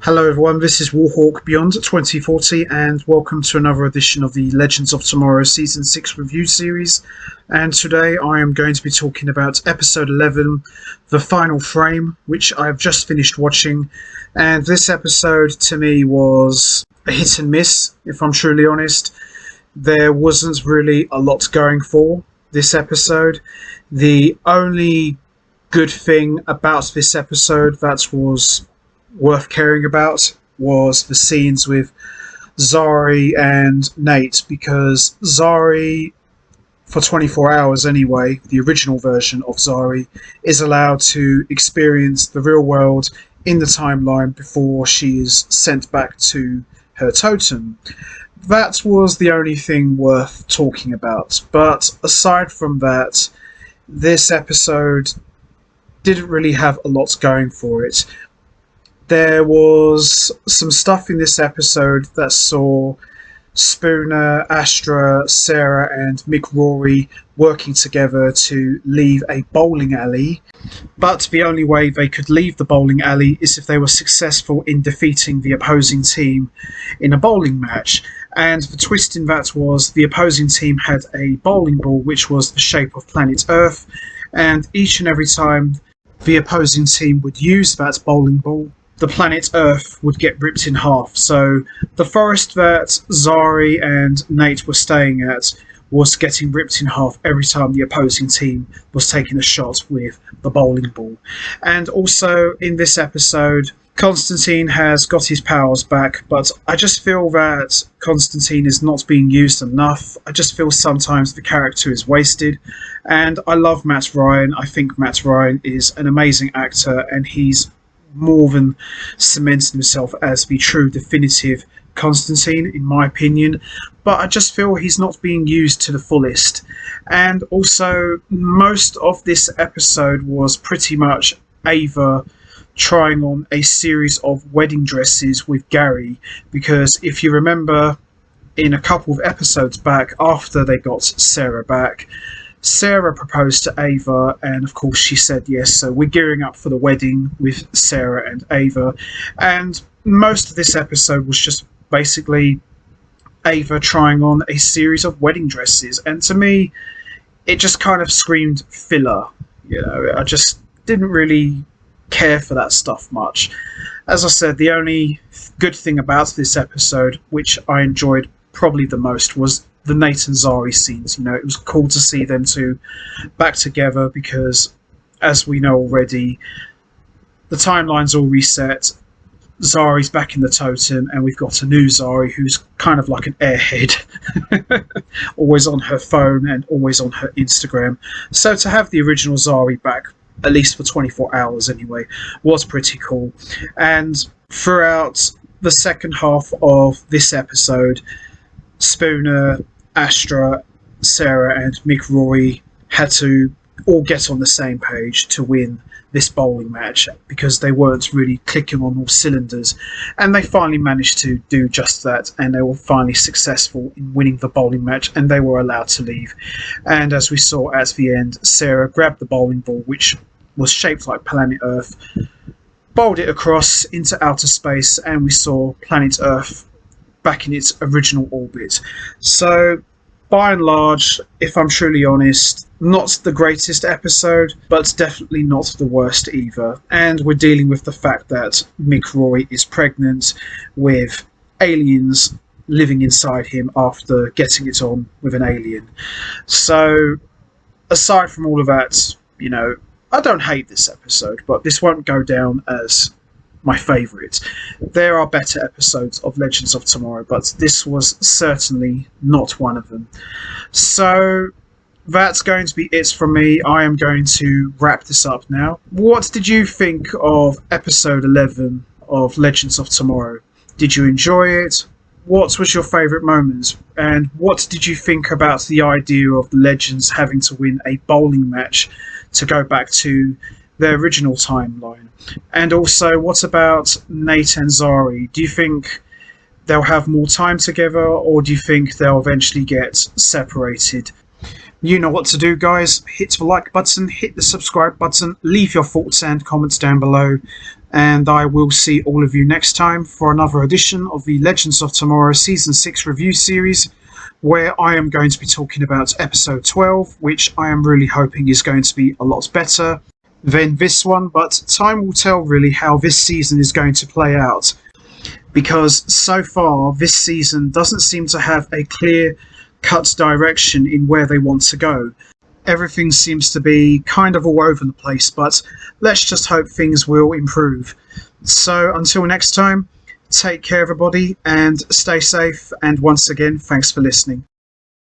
Hello everyone, this is Warhawk Beyond 2040 and welcome to another edition of the Legends of Tomorrow Season 6 review series. And today I am going to be talking about Episode 11, The Final Frame, which I've just finished watching. And this episode to me was a hit and miss, if I'm truly honest. There wasn't really a lot going for this episode. The only good thing about this episode that was worth caring about was the scenes with Zari and Nate, because Zari, for 24 hours anyway, the original version of Zari, is allowed to experience the real world in the timeline before she is sent back to her totem. That was the only thing worth talking about, but aside from that, this episode didn't really have a lot going for it. There was some stuff in this episode that saw Spooner, Astra, Sarah and Mick Rory working together to leave a bowling alley, but the only way they could leave the bowling alley is if they were successful in defeating the opposing team in a bowling match. And the twist in that was the opposing team had a bowling ball which was the shape of planet Earth, and each and every time the opposing team would use that bowling ball, the planet Earth would get ripped in half. So the forest that Zari and Nate were staying at was getting ripped in half every time the opposing team was taking a shot with the bowling ball. And also in this episode, Constantine has got his powers back, but I just feel that Constantine is not being used enough. I just feel sometimes the character is wasted. And I love Matt Ryan. I think Matt Ryan is an amazing actor, and he's more than cemented himself as the true definitive Constantine, in my opinion, but I just feel he's not being used to the fullest. And also, most of this episode was pretty much Ava trying on a series of wedding dresses with Gary, because if you remember, in a couple of episodes back, after they got Sarah back, Sarah proposed to Ava, and of course she said yes, so we're gearing up for the wedding with Sarah and Ava. And most of this episode was just basically Ava trying on a series of wedding dresses, and to me it just kind of screamed filler. I just didn't really care for that stuff much. As I said, the only good thing about this episode, which I enjoyed probably the most, was the Nate and Zari scenes. It was cool to see them two back together, because as we know already, the timeline's all reset. Zari's back in the totem, and we've got a new Zari who's kind of like an airhead, always on her phone and always on her Instagram. So to have the original Zari back, at least for 24 hours anyway, was pretty cool. And throughout the second half of this episode, Spooner, Astra, Sarah and Mick Rory had to all get on the same page to win this bowling match, because they weren't really clicking on all cylinders, and they finally managed to do just that, and they were finally successful in winning the bowling match, and they were allowed to leave. And as we saw at the end, Sarah grabbed the bowling ball, which was shaped like planet Earth, bowled it across into outer space, and we saw planet Earth back in its original orbit. So by and large, if I'm truly honest, not the greatest episode, but definitely not the worst either. And we're dealing with the fact that Mick Rory is pregnant with aliens living inside him after getting it on with an alien. So aside from all of that, I don't hate this episode, but this won't go down as my favourite. There are better episodes of Legends of Tomorrow, but this was certainly not one of them. So that's going to be it from me. I am going to wrap this up now. What did you think of episode 11 of Legends of Tomorrow? Did you enjoy it? What was your favourite moment? And what did you think about the idea of the Legends having to win a bowling match to go back to their original timeline? And also, what about Nate and Zari? Do you think they'll have more time together, or do you think they'll eventually get separated? You know what to do, guys. Hit the like button, hit the subscribe button, leave your thoughts and comments down below, and I will see all of you next time for another edition of the Legends of Tomorrow Season 6 review series, where I am going to be talking about episode 12, which I am really hoping is going to be a lot better than this one, but time will tell really how this season is going to play out, because so far this season doesn't seem to have a clear cut direction in where they want to go. Everything seems to be kind of all over the place, but let's just hope things will improve. So until next time, take care everybody and stay safe, and once again, thanks for listening.